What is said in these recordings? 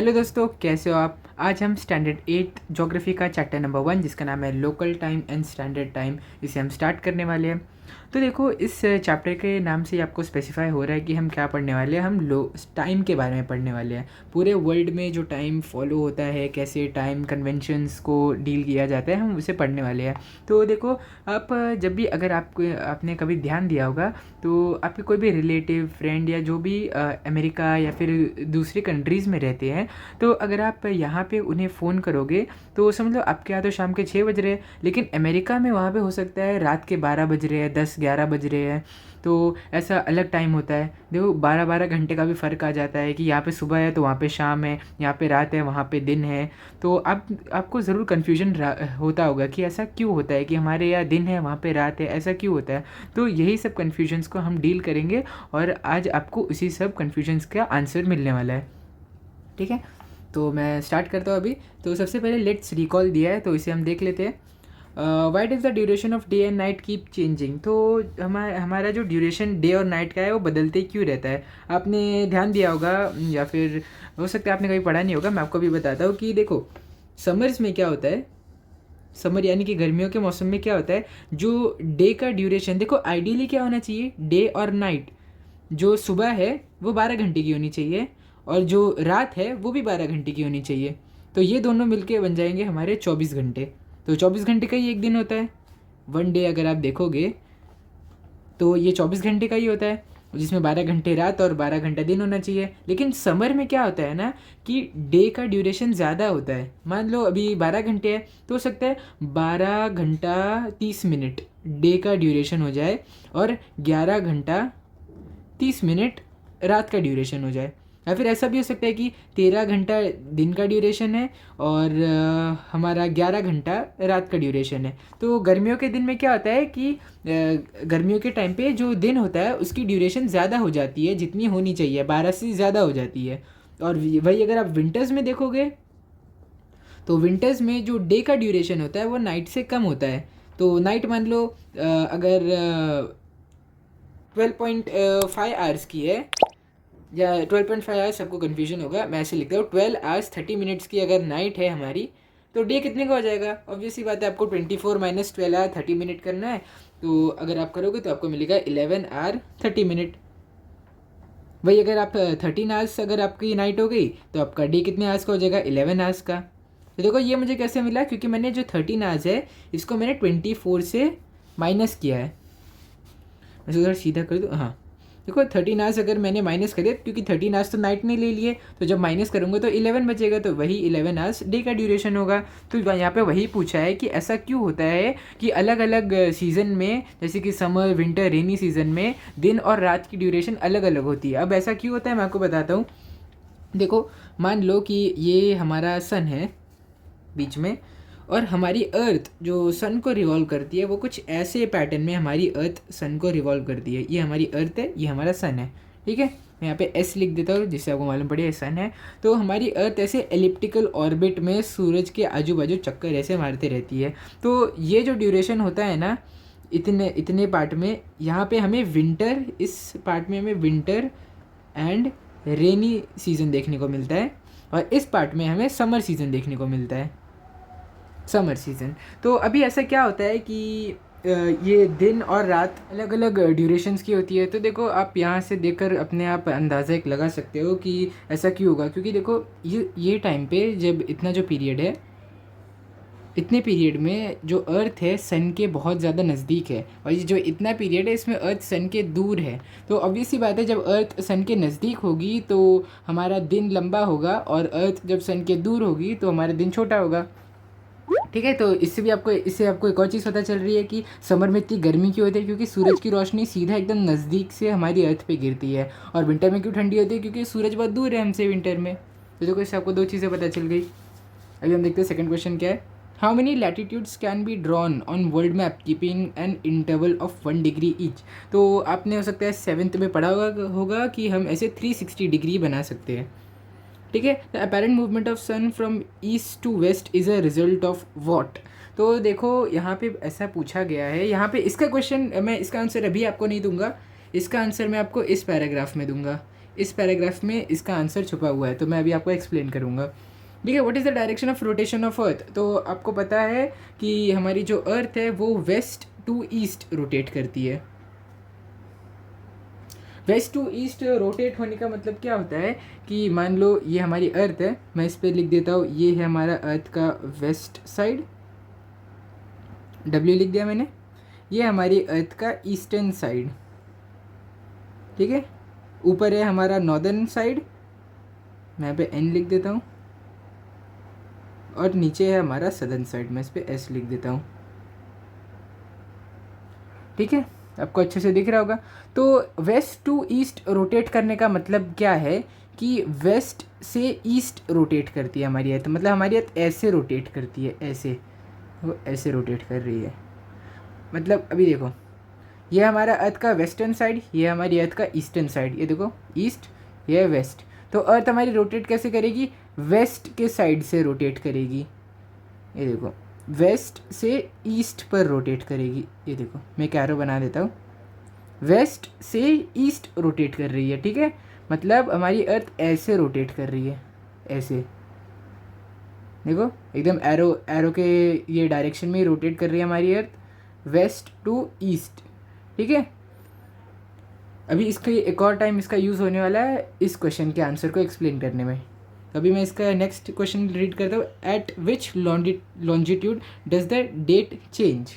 Hello दोस्तों, कैसे हो आप। आज हम स्टैंडर्ड 8 ज्योग्राफी का चैप्टर नंबर 1 जिसका नाम है local time and standard time, इसे हम स्टार्ट करने वाले हैं। तो देखो, इस चैप्टर के नाम से ही आपको स्पेसिफाई हो रहा है कि हम क्या पढ़ने वाले हैं। हम टाइम के बारे में पढ़ने वाले हैं। पूरे वर्ल्ड में जो टाइम फॉलो होता है, कैसे टाइम कन्वेंशंस को डील किया जाता है, हम उसे पढ़ने वाले हैं। तो देखो, आप जब भी अगर आपने कभी ध्यान दिया होगा तो आपके कोई भी रिलेटिव, फ्रेंड या जो भी अमेरिका या फिर दूसरी कंट्रीज़ में रहते हैं, तो अगर आप यहाँ पे उन्हें फ़ोन करोगे तो समझ लो आपके यहाँ तो शाम के 6 बज रहे हैं, लेकिन अमेरिका में वहाँ पे हो सकता है रात के 12 बज रहे हैं, 10-11 बज रहे हैं। तो ऐसा अलग टाइम होता है। देखो, 12-12 घंटे का भी फ़र्क आ जाता है कि यहाँ पे सुबह है तो वहाँ पे शाम है, यहाँ पे रात है वहाँ पे दिन है। तो आपको ज़रूर कन्फ्यूजन होता होगा कि ऐसा क्यों होता है कि हमारे यहाँ दिन है वहाँ पे रात है, ऐसा क्यों होता है। तो यही सब कन्फ्यूजन्स को हम डील करेंगे और आज आपको उसी सब कन्फ्यूजन्स का आंसर मिलने वाला है। ठीक है, तो मैं स्टार्ट करता हूँ अभी। तो सबसे पहले लेट्स रिकॉल दिया है तो इसे हम देख लेते हैं। Why does the duration of day and night keep changing. तो हमारा जो ड्यूरेशन डे और नाइट का है वो बदलते क्यों रहता है। आपने ध्यान दिया होगा या फिर हो सकता है आपने कभी पढ़ा नहीं होगा, मैं आपको भी बताता हूँ कि देखो, समर्स में क्या होता है। समर यानी कि गर्मियों के मौसम में क्या होता है, जो डे का ड्यूरेशन, देखो आइडियली क्या होना चाहिए, डे और नाइट, जो सुबह है वो 12 घंटे की होनी चाहिए और जो रात है वो भी 12 घंटे की होनी चाहिए। तो ये दोनों मिलके बन जाएंगे हमारे 24 घंटे। तो 24 घंटे का ही एक दिन होता है। वन डे अगर आप देखोगे तो ये 24 घंटे का ही होता है, जिसमें 12 घंटे रात और 12 घंटा दिन होना चाहिए। लेकिन समर में क्या होता है ना कि डे का ड्यूरेशन ज़्यादा होता है। मान लो अभी 12 घंटे है तो हो सकता है 12 घंटा 30 मिनट डे का ड्यूरेशन हो जाए और 11 घंटा 30 मिनट रात का ड्यूरेशन हो जाए। या फिर ऐसा भी हो सकता है कि 13 घंटा दिन का ड्यूरेशन है और हमारा 11 घंटा रात का ड्यूरेशन है। तो गर्मियों के दिन में क्या होता है कि गर्मियों के टाइम पे जो दिन होता है उसकी ड्यूरेशन ज़्यादा हो जाती है, जितनी होनी चाहिए 12 से ज़्यादा हो जाती है। और वही अगर आप विंटर्स में देखोगे तो विंटर्स में जो डे का ड्यूरेशन होता है वो नाइट से कम होता है। तो नाइट मान लो अगर 12.5 आवर्स की है या 12.5 आवर्स, सबको कन्फ्यूजन होगा, मैं ऐसे लिखता हूँ 12 आवर्स 30 मिनट्स की अगर नाइट है हमारी, तो डे कितने का हो जाएगा। ऑब्वियसली बात है, आपको 24 माइनस 12 आवर 30 मिनट करना है। तो अगर आप करोगे तो आपको मिलेगा 11 आवर 30 मिनट। वही अगर आप 13 आवर्स अगर आपकी नाइट हो गई तो आपका डे कितने आवर्स का हो जाएगा, 11 आवर्स का। तो देखो ये मुझे कैसे मिला, क्योंकि मैंने जो 13 आवर्स है इसको मैंने 24 से माइनस किया है। मैं उधर सीधा कर दूँ, हाँ देखो 13 आवर्स अगर मैंने माइनस करे, क्योंकि 13 आवर्स तो नाइट ने ले लिए, तो जब माइनस करूँगा तो 11 बचेगा, तो वही 11 आवर्स डे का ड्यूरेशन होगा। तो यहाँ पे वही पूछा है कि ऐसा क्यों होता है कि अलग अलग सीज़न में, जैसे कि समर, विंटर, रेनी सीज़न में दिन और रात की ड्यूरेशन अलग अलग होती है। अब ऐसा क्यों होता है मैं आपको बताता हूँ। देखो, मान लो कि ये हमारा सन है बीच में, और हमारी अर्थ जो सन को रिवॉल्व करती है वो कुछ ऐसे पैटर्न में हमारी अर्थ सन को रिवॉल्व करती है। ये हमारी अर्थ है, ये हमारा सन है। ठीक है, मैं यहाँ पे एस लिख देता हूँ जिससे आपको मालूम पड़े ये सन है। तो हमारी अर्थ ऐसे एलिप्टिकल ऑर्बिट में सूरज के आजू बाजू चक्कर ऐसे मारते रहती है। तो ये जो ड्यूरेशन होता है ना, इतने इतने पार्ट में, यहाँ पे हमें विंटर, इस पार्ट में हमें विंटर एंड रेनी सीज़न देखने को मिलता है, और इस पार्ट में हमें समर सीज़न देखने को मिलता है, समर सीज़न। तो अभी ऐसा क्या होता है कि ये दिन और रात अलग अलग ड्यूरेशंस की होती है। तो देखो, आप यहाँ से देखकर अपने आप अंदाज़ा एक लगा सकते हो कि ऐसा क्यों होगा। क्योंकि देखो, ये टाइम पे जब इतना जो पीरियड है, इतने पीरियड में जो अर्थ है सन के बहुत ज़्यादा नज़दीक है, और ये जो इतना पीरियड है इसमें अर्थ सन के दूर है। तो ऑब्वियसली बात है, जब अर्थ सन के नज़दीक होगी तो हमारा दिन लंबा होगा, और अर्थ जब सन के दूर होगी तो हमारा दिन छोटा होगा। ठीक है, तो इससे आपको एक और चीज़ पता चल रही है कि समर में इतनी गर्मी क्यों होती है, क्योंकि सूरज की रोशनी सीधा एकदम नज़दीक से हमारी अर्थ पे गिरती है। और विंटर में क्यों ठंडी होती है, क्योंकि सूरज बहुत दूर है हमसे विंटर में। तो देखो, इससे आपको दो चीज़ें पता चल गई। अभी हम देखते हैं सेकंड क्वेश्चन क्या है। How many latitudes can be drawn on world map keeping an interval of 1 degree each. तो आपने हो सकता है 7th में पढ़ा होगा कि हम ऐसे 360 डिग्री बना सकते हैं। ठीक है, the apparent movement of sun from east to west is a result of what. तो देखो, यहाँ पे ऐसा पूछा गया है, यहाँ पे इसका क्वेश्चन मैं इसका आंसर अभी आपको नहीं दूंगा, इसका आंसर मैं आपको इस पैराग्राफ में दूंगा। इस पैराग्राफ में इसका आंसर छुपा हुआ है, तो मैं अभी आपको एक्सप्लेन करूँगा। ठीक है, what is the direction of rotation of earth? तो आपको पता है कि हमारी जो अर्थ है वो वेस्ट टू ईस्ट रोटेट करती है। वेस्ट टू ईस्ट रोटेट होने का मतलब क्या होता है कि मान लो ये हमारी अर्थ है, मैं इस पर लिख देता हूँ, ये है हमारा अर्थ का वेस्ट साइड, डब्ल्यू लिख दिया मैंने। ये हमारी अर्थ का ईस्टर्न साइड, ठीक है। ऊपर है हमारा नॉर्दर्न साइड, मैं यहाँ पे एन लिख देता हूँ, और नीचे है हमारा सदर्न साइड, मैं इस पर एस लिख देता हूँ। ठीक है, आपको अच्छे से दिख रहा होगा। तो वेस्ट टू ईस्ट रोटेट करने का मतलब क्या है कि वेस्ट से ईस्ट रोटेट करती है हमारी अर्थ, मतलब हमारी अर्थ ऐसे रोटेट करती है, ऐसे, वो ऐसे रोटेट कर रही है। मतलब अभी देखो, ये हमारा अर्थ का वेस्टर्न साइड, ये हमारी अर्थ का ईस्टर्न साइड, ये देखो ईस्ट, ये वेस्ट। तो अर्थ हमारी रोटेट कैसे करेगी? वेस्ट के साइड से रोटेट करेगी, ये देखो, वेस्ट से ईस्ट पर रोटेट करेगी। ये देखो मैं एक एरो बना देता हूँ, वेस्ट से ईस्ट रोटेट कर रही है, ठीक है। मतलब हमारी अर्थ ऐसे रोटेट कर रही है, ऐसे देखो, एकदम एरो एरो के ये डायरेक्शन में ही रोटेट कर रही है हमारी अर्थ, वेस्ट टू ईस्ट, ठीक है। अभी इसका एक और टाइम इसका यूज़ होने वाला है इस क्वेश्चन के आंसर को एक्सप्लेन करने में। अभी मैं इसका नेक्स्ट क्वेश्चन रीड करता हूँ। At which longitude does the date change?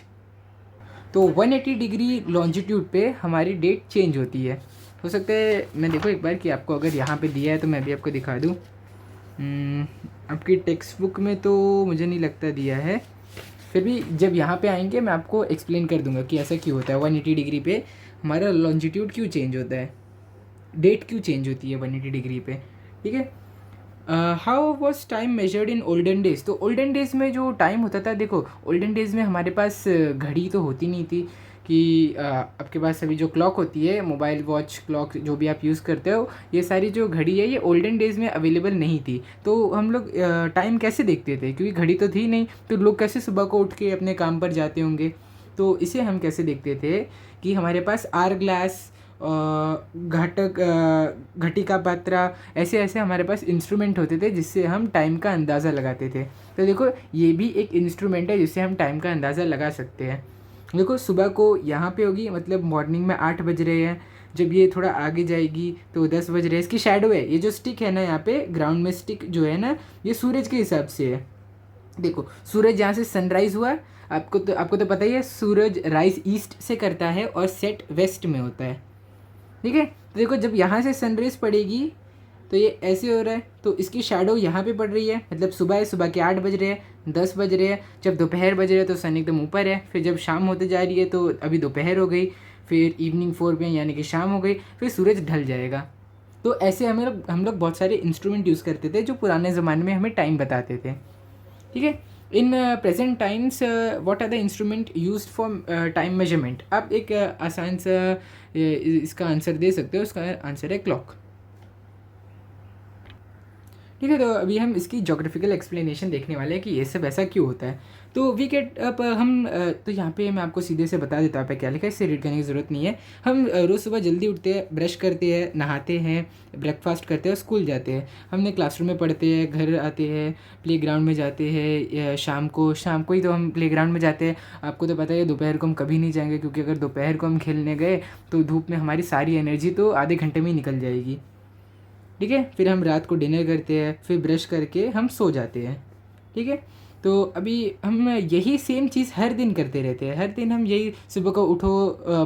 तो 180 डिग्री लॉन्जिट्यूड पे हमारी डेट चेंज होती है। हो सकता है मैं देखो एक बार कि आपको अगर यहाँ पे दिया है तो मैं भी आपको दिखा दूँ। आपकी टेक्स्ट बुक में तो मुझे नहीं लगता दिया है, फिर भी जब यहाँ पे आएंगे मैं आपको एक्सप्लेन कर दूँगा कि ऐसा क्यों होता है, 180 डिग्री पे हमारा लॉन्जिट्यूड क्यों चेंज होता है, डेट क्यों चेंज होती है 180 डिग्री पे, ठीक है। How was time measured in olden days? तो ओल्डन डेज में जो टाइम होता था, देखो ओल्डन डेज में हमारे पास घड़ी तो होती नहीं थी कि आपके पास अभी जो क्लॉक होती है, मोबाइल वॉच क्लॉक जो भी आप यूज़ करते हो, ये सारी जो घड़ी है ये ओल्डन डेज में अवेलेबल नहीं थी। तो हम लोग टाइम कैसे देखते थे, क्योंकि घड़ी तो थी नहीं, तो लोग कैसे सुबह को उठ के अपने काम पर जाते होंगे। तो इसे हम कैसे देखते थे कि हमारे पास आर ग्लास, घटक, घटिका पात्रा, ऐसे ऐसे हमारे पास इंस्ट्रूमेंट होते थे जिससे हम टाइम का अंदाज़ा लगाते थे। तो देखो ये भी एक इंस्ट्रूमेंट है जिससे हम टाइम का अंदाज़ा लगा सकते हैं। देखो सुबह को यहाँ पे होगी, मतलब मॉर्निंग में 8 बज रहे हैं, जब ये थोड़ा आगे जाएगी तो 10 बज रहे हैं। इसकी शैडो है, ये जो स्टिक है ना यहाँ पे ग्राउंड में स्टिक जो है ना, ये सूरज के हिसाब से है। देखो सूरज यहाँ से सनराइज़ हुआ, आपको तो पता ही है, सूरज राइज ईस्ट से करता है और सेट वेस्ट में होता है, ठीक है। तो देखो जब यहाँ से सनरेज पड़ेगी तो ये ऐसे हो रहा है, तो इसकी शैडो यहाँ पे पड़ रही है, मतलब सुबह है, सुबह के 8 बज रहे हैं, 10 बज रहे हैं, जब दोपहर बज रहे हैं तो सन एकदम ऊपर है, फिर जब शाम होते जा रही है तो अभी दोपहर हो गई, फिर इवनिंग 4 पे यानी कि शाम हो गई, फिर सूरज ढल जाएगा। तो ऐसे हम लोग बहुत सारे इंस्ट्रूमेंट यूज़ करते थे जो पुराने ज़माने में हमें टाइम बताते थे, ठीक है। In present times what are the instrument used for time measurement? आप एक आसान सा इसका आंसर दे सकते हो, उसका आंसर है क्लॉक, ठीक है। तो अभी हम इसकी जोग्राफिकल एक्सप्लेनेशन देखने वाले हैं कि ये सब ऐसा क्यों होता है। तो वी गेट अप हम तो यहाँ पे मैं आपको सीधे से बता देता हूँ पे क्या लिखा है, इससे रीड करने की ज़रूरत नहीं है। हम रोज़ सुबह जल्दी उठते हैं, ब्रश करते हैं, नहाते हैं, ब्रेकफास्ट करते हैं और स्कूल जाते हैं। हमने क्लासरूम में पढ़ते हैं, घर आते हैं, प्लेग्राउंड में जाते हैं, शाम को ही तो हम प्लेग्राउंड में जाते हैं। आपको तो पता है दोपहर को हम कभी नहीं जाएंगे, क्योंकि अगर दोपहर को हम खेलने गए तो धूप में हमारी सारी एनर्जी तो आधे घंटे में ही निकल जाएगी, ठीक है। फिर हम रात को डिनर करते हैं, फिर ब्रश करके हम सो जाते हैं, ठीक है। तो अभी हम यही सेम चीज़ हर दिन करते रहते हैं, हर दिन हम यही, सुबह को उठो,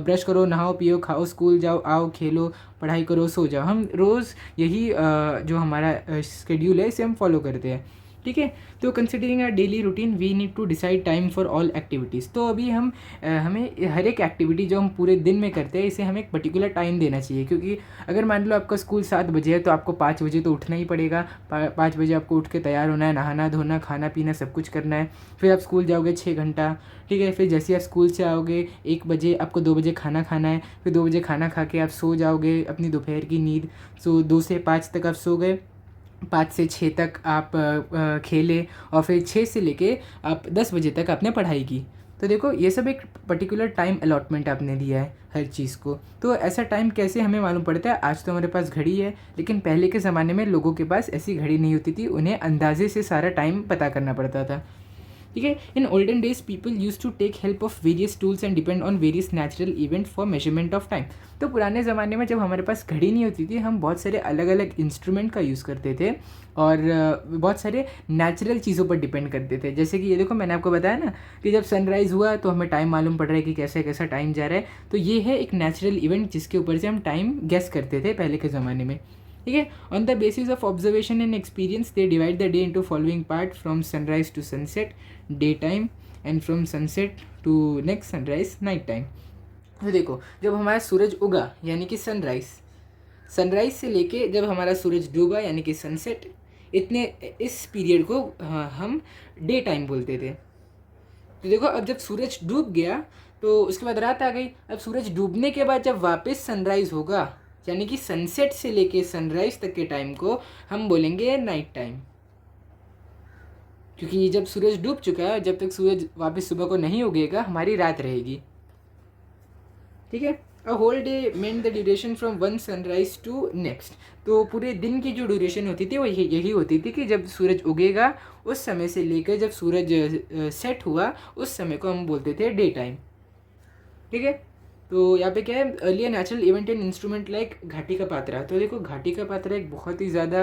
ब्रश करो, नहाओ पियो, खाओ, स्कूल जाओ, आओ, खेलो, पढ़ाई करो, सो जाओ। हम रोज़ यही जो हमारा शेड्यूल है इसे हम फॉलो करते हैं, ठीक है। तो considering a daily routine we need to decide time for all activities. तो अभी हमें हर एक एक्टिविटी जो हम पूरे दिन में करते हैं इसे हमें एक पर्टिकुलर टाइम देना चाहिए, क्योंकि अगर मान लो आपका स्कूल 7 बजे है तो आपको 5 बजे तो उठना ही पड़ेगा। 5 बजे आपको उठ के तैयार होना है, नहाना धोना, खाना पीना सब कुछ करना है। फिर आप स्कूल जाओगे 6 घंटा, ठीक है। फिर जैसे आप स्कूल से आओगे 1 बजे, आपको 2 बजे खाना खाना है, फिर 2 बजे खाना खा के आप सो जाओगे अपनी दोपहर की नींद। सो 2 से 5 तक आप सो गए, 5 से 6 तक आप खेले, और फिर 6 से लेके आप 10 बजे तक आपने पढ़ाई की। तो देखो ये सब एक पर्टिकुलर टाइम अलॉटमेंट आपने दिया है हर चीज़ को। तो ऐसा टाइम कैसे हमें मालूम पड़ता है? आज तो हमारे पास घड़ी है, लेकिन पहले के ज़माने में लोगों के पास ऐसी घड़ी नहीं होती थी, उन्हें अंदाजे से सारा टाइम पता करना पड़ता था। ठीक है। In olden days people use to take help of various tools and depend on various natural event for measurement of time. तो पुराने ज़माने में जब हमारे पास घड़ी नहीं होती थी, हम बहुत सारे अलग अलग इंस्ट्रूमेंट का यूज़ करते थे और बहुत सारे नेचुरल चीज़ों पर डिपेंड करते थे। जैसे कि ये देखो, मैंने आपको बताया ना कि जब सनराइज़ हुआ तो हमें टाइम मालूम पड़ रहा है कि कैसे कैसा टाइम जा रहा है। तो ये है एक नेचुरल इवेंट जिसके ऊपर से हम टाइम गेस करते थे पहले के ज़माने में। ठीक है। On the basis of observation and experience they divide the day into following part, from sunrise to sunset day time and from sunset to next sunrise night time. तो देखो, जब हमारा सूरज उगा यानी कि सनराइज से लेके जब हमारा सूरज डूबा यानी कि सनसेट, इतने इस पीरियड को हम डे टाइम बोलते थे। तो देखो, अब जब सूरज डूब गया तो उसके बाद रात आ गई। अब सूरज डूबने के बाद जब वापस सनराइज होगा यानी कि सनसेट से लेके सनराइज तक के टाइम को हम बोलेंगे नाइट टाइम, क्योंकि जब सूरज डूब चुका है, जब तक सूरज वापस सुबह को नहीं उगेगा, हमारी रात रहेगी। ठीक है। A whole day meant the duration from one sunrise to next. तो पूरे दिन की जो ड्यूरेशन होती थी वो यही होती थी कि जब सूरज उगेगा उस समय से लेकर जब सूरज सेट हुआ उस समय को हम बोलते थे डे टाइम। ठीक है। तो यहाँ पे क्या है, earlier natural event and instrument like घाटी का पात्रा। तो देखो, घाटी का पात्रा एक बहुत ही ज़्यादा,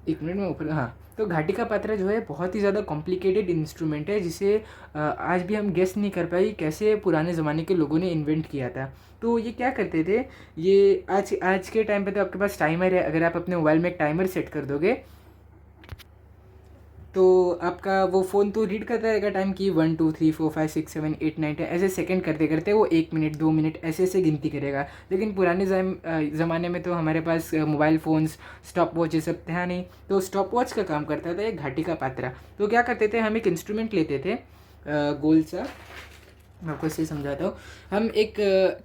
एक मिनट में ऊपर, हाँ, तो घाटी का पात्रा जो है बहुत ही ज़्यादा कॉम्प्लिकेटेड इंस्ट्रूमेंट है, जिसे आज भी हम गेस नहीं कर पाए कैसे पुराने ज़माने के लोगों ने इन्वेंट किया था। तो ये क्या करते थे, ये आज के टाइम पे तो आपके पास टाइमर है। अगर आप अपने मोबाइल में एक टाइमर सेट कर दोगे तो आपका वो फ़ोन तो रीड करता रहेगा टाइम की 1 2 3 4 5 6 7 8 9 10 ऐसे सेकंड करते करते वो 1 मिनट 2 मिनट ऐसे ऐसे गिनती करेगा। लेकिन पुराने ज़माने में तो हमारे पास मोबाइल फ़ोन्स, स्टॉप वॉच ये सब था नहीं। तो स्टॉप वॉच का काम करता था एक घाटी का पात्रा। तो क्या करते थे, हम एक इंस्ट्रूमेंट लेते थे गोल सा, मैं आपको इसे समझाता हूँ। हम एक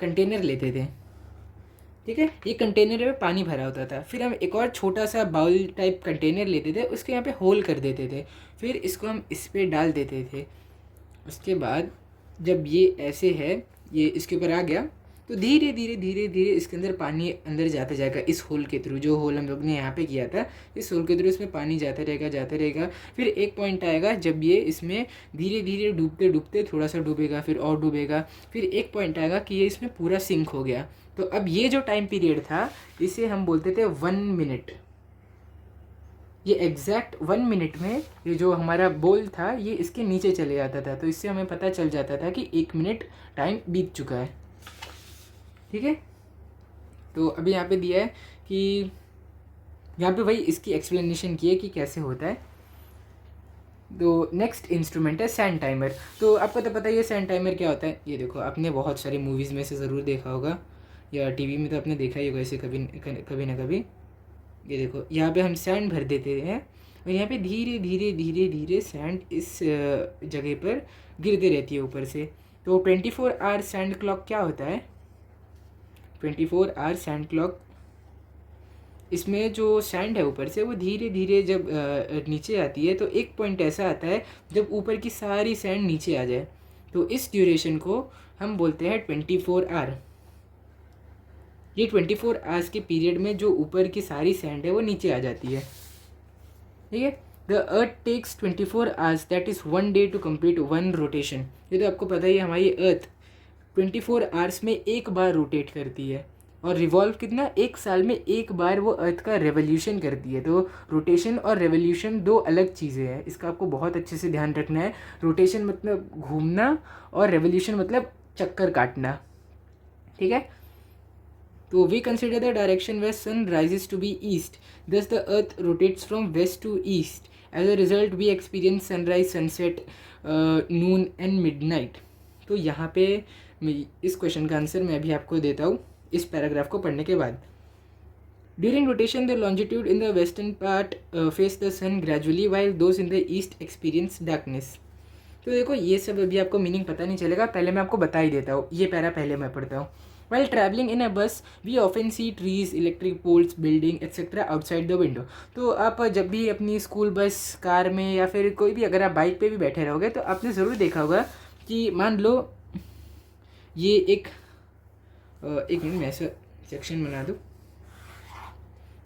कंटेनर लेते थे, ठीक है। ये कंटेनर में पानी भरा होता था। फिर हम एक और छोटा सा बाउल टाइप कंटेनर लेते थे, उसके यहाँ पे होल कर देते थे। फिर इसको हम इस पर डाल देते थे। उसके बाद जब ये ऐसे है, ये इसके ऊपर आ गया, तो धीरे धीरे धीरे धीरे इसके अंदर पानी अंदर जाता जाएगा इस होल के थ्रू। जो होल हम लोग ने यहाँ पे किया था, इस होल के थ्रू इसमें पानी जाता रहेगा। फिर एक पॉइंट आएगा जब ये इसमें धीरे धीरे डूबते डूबते थोड़ा सा डूबेगा, फिर और डूबेगा। फिर एक पॉइंट आएगा कि ये इसमें पूरा सिंक हो गया। तो अब ये जो टाइम पीरियड था, इसे हम बोलते थे 1 मिनट। ये एग्जैक्ट 1 मिनट में ये जो हमारा बोल था ये इसके नीचे चले जाता था। तो इससे हमें पता चल जाता था कि 1 मिनट टाइम बीत चुका है। ठीक है। तो अभी यहाँ पे दिया है कि यहाँ पे भाई इसकी एक्सप्लेनेशन की है कि कैसे होता है। तो नेक्स्ट इंस्ट्रूमेंट है सैंड टाइमर। तो आपको तो पता ही है सैंड टाइमर क्या होता है। ये देखो, आपने बहुत सारी मूवीज़ में से ज़रूर देखा होगा या टीवी में तो आपने देखा ही होगा इसे कभी ना कभी। ये देखो, यहाँ पे हम सैंड भर देते हैं और यहाँ पे धीरे धीरे धीरे धीरे सैंड इस जगह पर गिरते रहती है ऊपर से। तो 24 आवर सैंड क्लॉक क्या होता है, 24 आवर सैंड क्लॉक, इसमें जो सैंड है ऊपर से वो धीरे धीरे जब नीचे आती है तो एक पॉइंट ऐसा आता है जब ऊपर की सारी सैंड नीचे आ जाए। तो इस ड्यूरेशन को हम बोलते हैं 24 आवर। ये 24 आवर्स के पीरियड में जो ऊपर की सारी सैंड है वो नीचे आ जाती है। ठीक है। The earth takes 24 hours, that is 1 day to complete 1 rotation. ये तो आपको पता ही है, हमारी अर्थ 24 आवर्स में एक बार रोटेट करती है और रिवॉल्व कितना, 1 साल में एक बार वो अर्थ का रेवोल्यूशन करती है। तो रोटेशन और रेवोल्यूशन दो अलग चीज़ें हैं, इसका आपको बहुत अच्छे से ध्यान रखना है। रोटेशन मतलब घूमना और रेवोल्यूशन मतलब चक्कर काटना। ठीक है। तो we consider the direction where sun rises to be east, thus the earth rotates from west to east. As a result we experience sunrise, sunset, noon and midnight. तो यहाँ पे इस क्वेश्चन का आंसर मैं भी आपको देता हूँ इस पैराग्राफ को पढ़ने के बाद। During rotation the longitude in the western part face the sun gradually while those in the east experience darkness. तो देखो, ये सब अभी आपको मीनिंग पता नहीं चलेगा, पहले मैं आपको बता ही देता हूँ। ये पैरा पहले मैं पढ़ता हूँ। While traveling in a bus, we often see trees, electric poles, building, etc. outside the window. तो आप जब भी अपनी स्कूल बस, कार में या फिर कोई भी अगर आप बाइक पे भी बैठे रहोगे तो आपने ज़रूर देखा होगा कि मान लो ये एक मिनट मैं ऐसा सेक्शन बना दूँ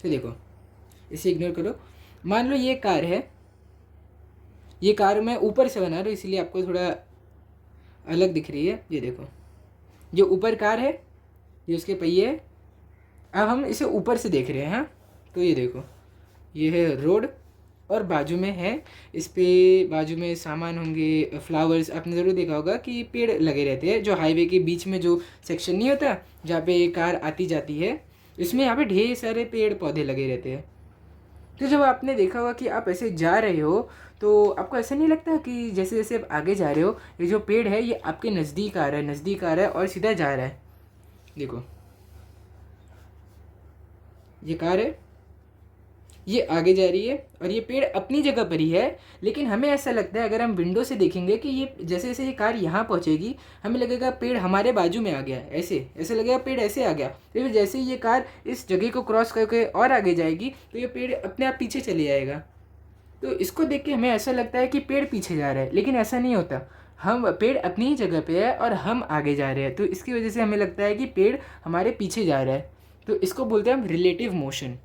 तो देखो, इसे इग्नोर करो। मान लो ये कार है, ये कार मैं ऊपर से बना रहा हूँ इसलिए आपको थोड़ा अलग दिख रही है। ये देखो, जो ऊपर कार है ये उसके पहिए है। अब हम इसे ऊपर से देख रहे हैं। हाँ, तो ये देखो, ये है रोड और बाजू में है, इस पे बाजू में सामान होंगे, फ्लावर्स। आपने ज़रूर देखा होगा कि पेड़ लगे रहते हैं, जो हाईवे के बीच में जो सेक्शन नहीं होता जहाँ पे कार आती जाती है, इसमें यहाँ पे ढेर सारे पेड़ पौधे लगे रहते हैं। तो जब आपने देखा होगा कि आप ऐसे जा रहे हो तो आपको ऐसा नहीं लगता कि जैसे जैसे आप आगे जा रहे हो ये जो पेड़ है ये आपके नज़दीक आ रहा है और सीधा जा रहा है। देखो, ये कार है, ये आगे जा रही है और ये पेड़ अपनी जगह पर ही है, लेकिन हमें ऐसा लगता है अगर हम विंडो से देखेंगे कि ये जैसे जैसे ये कार यहाँ पहुँचेगी हमें लगेगा पेड़ हमारे बाजू में आ गया, ऐसे लगेगा पेड़ ऐसे आ गया। तो फिर जैसे ही ये कार इस जगह को क्रॉस करके और आगे जाएगी तो ये पेड़ अपने आप पीछे चले जाएगा। तो इसको देख के हमें ऐसा लगता है कि पेड़ पीछे जा रहा है, लेकिन ऐसा नहीं होता। हम पेड़ अपनी ही जगह पे है और हम आगे जा रहे हैं, तो इसकी वजह से हमें लगता है कि पेड़ हमारे पीछे जा रहा है। तो इसको बोलते हैं हम रिलेटिव मोशन।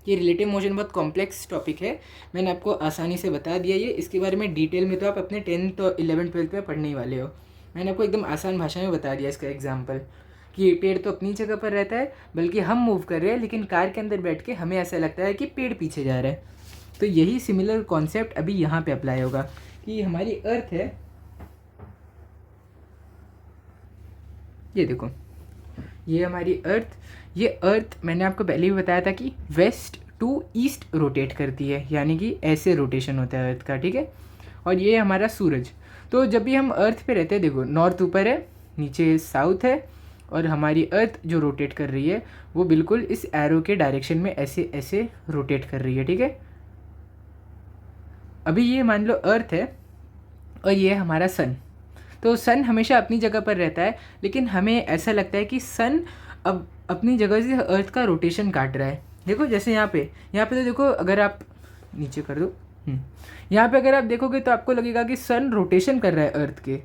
ये रिलेटिव मोशन बहुत कॉम्प्लेक्स टॉपिक है, मैंने आपको आसानी से बता दिया। ये इसके बारे में डिटेल में तो आप अपने 10th और 11th 12th में पढ़ने ही वाले हो। मैंने आपको एकदम आसान भाषा में बता दिया इसका एग्जाम्पल कि पेड़ तो अपनी जगह पर रहता है, बल्कि हम मूव कर रहे हैं, लेकिन कार के अंदर बैठ के हमें ऐसा लगता है कि पेड़ पीछे जा रहा है। तो यही सिमिलर कॉन्सेप्ट अभी यहाँ पे अप्लाई होगा कि हमारी अर्थ है, ये देखो, ये हमारी अर्थ, ये अर्थ मैंने आपको पहले भी बताया था कि वेस्ट टू ईस्ट रोटेट करती है, यानी कि ऐसे रोटेशन होता है अर्थ का, ठीक है। और ये हमारा सूरज। तो जब भी हम अर्थ पे रहते हैं, देखो नॉर्थ ऊपर है, नीचे साउथ है, और हमारी अर्थ जो रोटेट कर रही है वो बिल्कुल इस एरो के डायरेक्शन में ऐसे ऐसे रोटेट कर रही है, ठीक है। अभी ये मान लो अर्थ है और ये है हमारा सन। तो सन हमेशा अपनी जगह पर रहता है, लेकिन हमें ऐसा लगता है कि सन अब अपनी जगह से अर्थ का रोटेशन काट रहा है। देखो जैसे यहाँ पे तो देखो, अगर आप नीचे कर दो, यहाँ पे अगर आप देखोगे तो आपको लगेगा कि सन रोटेशन कर रहा है अर्थ के।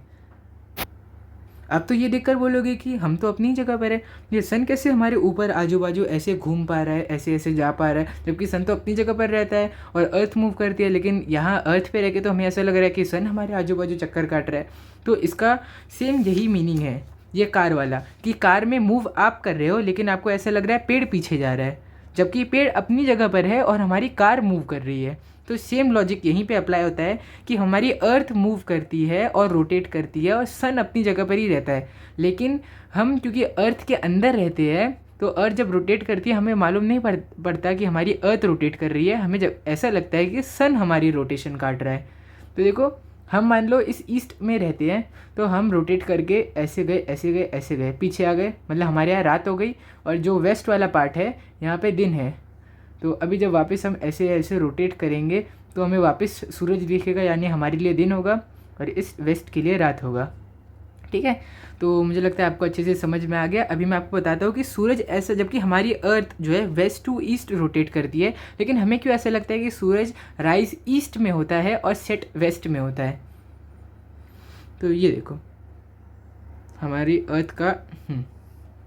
आप तो ये देखकर बोलोगे कि हम तो अपनी जगह पर है, ये सन कैसे हमारे ऊपर आजू बाजू ऐसे घूम पा रहा है, ऐसे ऐसे जा पा रहा है, जबकि सन तो अपनी जगह पर रहता है और अर्थ मूव करती है। लेकिन यहाँ अर्थ पे रह के तो हमें ऐसा लग रहा है कि सन हमारे आजू बाजू चक्कर काट रहा है। तो इसका सेम यही मीनिंग है ये कार वाला, कि कार में मूव आप कर रहे हो लेकिन आपको ऐसा लग रहा है पेड़ पीछे जा रहा है, जबकि पेड़ अपनी जगह पर है और हमारी कार मूव कर रही है। तो सेम लॉजिक यहीं पे अप्लाई होता है कि हमारी अर्थ मूव करती है और रोटेट करती है और सन अपनी जगह पर ही रहता है, लेकिन हम क्योंकि अर्थ के अंदर रहते हैं तो अर्थ जब रोटेट करती है हमें मालूम नहीं पड़ता कि हमारी अर्थ रोटेट कर रही है, हमें जब ऐसा लगता है कि सन हमारी रोटेशन काट रहा है। तो देखो, हम मान लो इस ईस्ट में रहते हैं तो हम रोटेट करके ऐसे गए ऐसे गए ऐसे गए, पीछे आ गए, मतलब हमारे यहाँ रात हो गई, और जो वेस्ट वाला पार्ट है यहाँ पे दिन है। तो अभी जब वापस हम ऐसे ऐसे रोटेट करेंगे तो हमें वापस सूरज दिखेगा, यानी हमारे लिए दिन होगा और इस वेस्ट के लिए रात होगा, ठीक है। तो मुझे लगता है आपको अच्छे से समझ में आ गया। अभी मैं आपको बताता हूँ कि सूरज ऐसा, जबकि हमारी अर्थ जो है वेस्ट टू ईस्ट रोटेट करती है, लेकिन हमें क्यों ऐसा लगता है कि सूरज राइज ईस्ट में होता है और सेट वेस्ट में होता है। तो ये देखो हमारी अर्थ का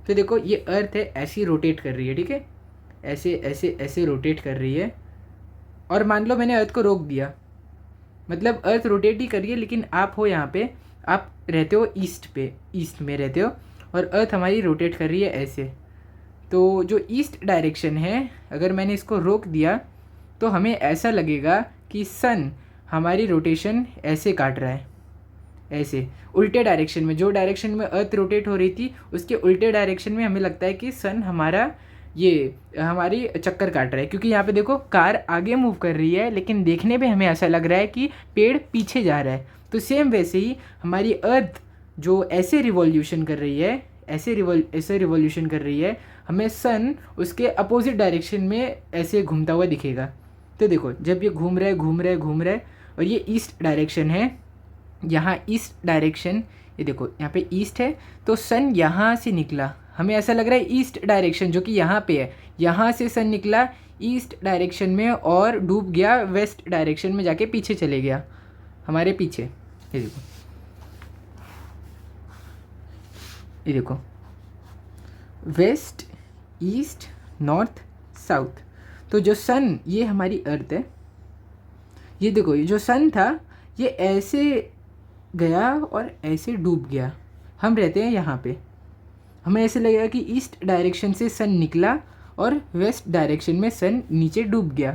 तो देखो ये अर्थ है ऐसी रोटेट कर रही है, ठीक है, ऐसे ऐसे ऐसे रोटेट कर रही है। और मान लो मैंने अर्थ को रोक दिया, मतलब अर्थ रोटेट ही कर रही है, लेकिन आप हो यहाँ पे, आप रहते हो ईस्ट में रहते हो और अर्थ हमारी रोटेट कर रही है ऐसे। तो जो ईस्ट डायरेक्शन है, अगर मैंने इसको रोक दिया तो हमें ऐसा लगेगा कि सन हमारी रोटेशन ऐसे काट रहा है, ऐसे उल्टे डायरेक्शन में। जो डायरेक्शन में अर्थ रोटेट हो रही थी उसके उल्टे डायरेक्शन में हमें लगता है कि सन हमारा ये हमारी चक्कर काट रहा है, क्योंकि यहाँ पे देखो कार आगे मूव कर रही है लेकिन देखने पे हमें ऐसा लग रहा है कि पेड़ पीछे जा रहा है। तो सेम वैसे ही हमारी अर्थ जो ऐसे रिवॉल्यूशन कर रही है, ऐसे रिवॉल्यूशन कर रही है, हमें सन उसके अपोजिट डायरेक्शन में ऐसे घूमता हुआ दिखेगा। तो देखो जब ये घूम रहा है और ये ईस्ट डायरेक्शन है, यहाँ ईस्ट डायरेक्शन, ये देखो यहाँ पे ईस्ट है, तो सन यहाँ से निकला हमें ऐसा लग रहा है ईस्ट डायरेक्शन, जो कि यहाँ पे है, यहाँ से सन निकला ईस्ट डायरेक्शन में और डूब गया वेस्ट डायरेक्शन में, जाके पीछे चले गया हमारे पीछे। ये देखो, ये देखो, वेस्ट, ईस्ट, नॉर्थ, साउथ। तो जो सन, ये हमारी अर्थ है, ये देखो, ये जो सन था ये ऐसे गया और ऐसे डूब गया। हम रहते हैं यहाँ पे, हमें ऐसे लगेगा कि ईस्ट डायरेक्शन से सन निकला और वेस्ट डायरेक्शन में सन नीचे डूब गया।